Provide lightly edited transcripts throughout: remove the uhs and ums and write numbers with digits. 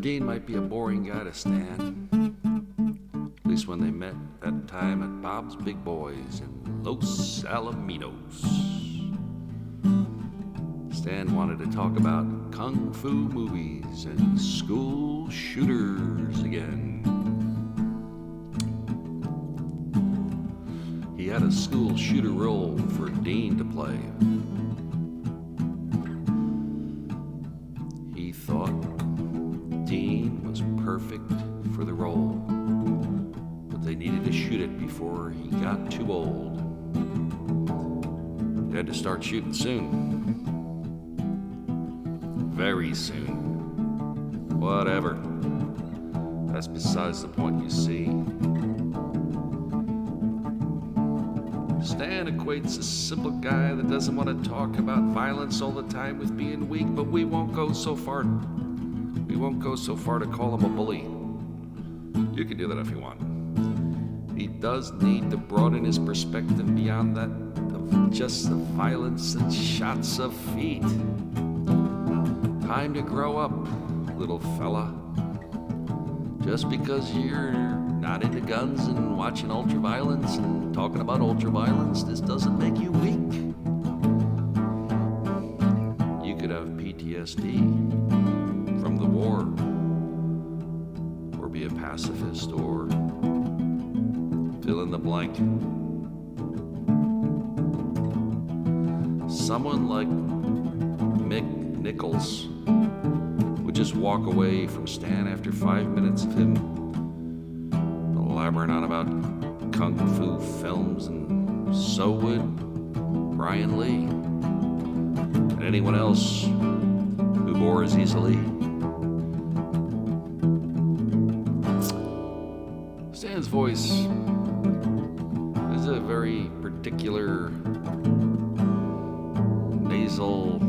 Dean might be a boring guy to Stan, at least when they met that time at Bob's Big Boys in Los Alamenos. Stan wanted to talk about kung fu movies and school shooters again. He had a school shooter role for Dean to play. He thought Dean was perfect for the role, but they needed to shoot it before he got too old. He had to start shooting soon. Very soon. Whatever. That's besides the point, you see. Stan equates a simple guy that doesn't want to talk about violence all the time with being weak, but we won't go so far. We won't go so far to call him a bully. You can do that if you want. He does need to broaden his perspective beyond that of just the violence and shots of feet. Time to grow up, little fella. Just because you're not into guns and watching ultraviolence and talking about ultraviolence, this doesn't make you weak. You could have PTSD from the war, or be a pacifist, or fill in the blank. Someone like Mick Nickels would just walk away from Stan after 5 minutes of him blabbering on about kung fu films, and so would Brian Lee and anyone else who bores easily. Stan's voice is a very particular nasal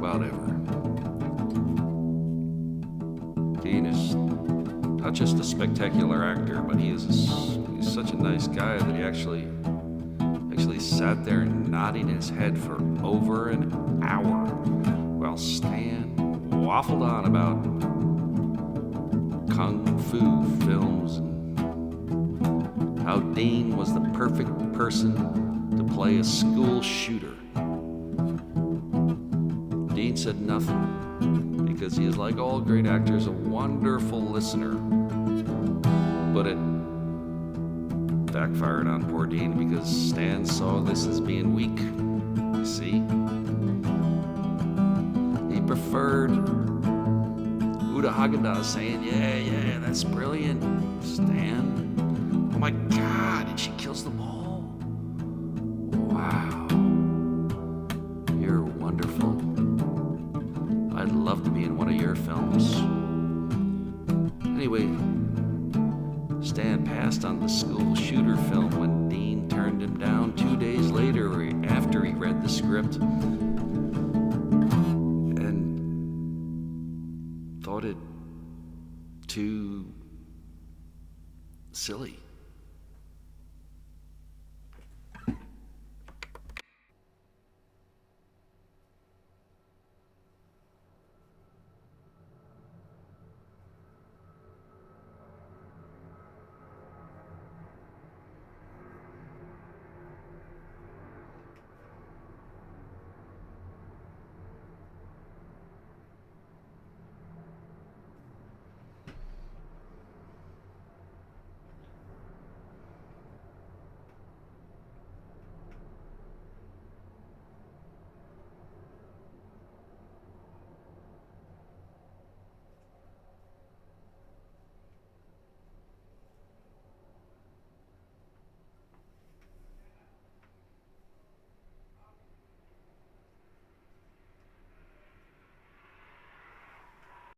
whatever. Dean is not just a spectacular actor, but he's such a nice guy that he actually sat there nodding his head for over an hour while Stan waffled on about kung fu films and how Dean was the perfect person to play a school shooter. Dean said nothing because he is, like all great actors, a wonderful listener. But it backfired on poor Dean because Stan saw this as being weak, you see. He preferred Uta Hagen Daz saying, yeah, that's brilliant, Stan. Oh my God, and she kills them all. Wow. You're wonderful. I'd love to be in one of your films. Anyway, Stan passed on the school shooter film when Dean turned him down 2 days later after he read the script and thought it too silly.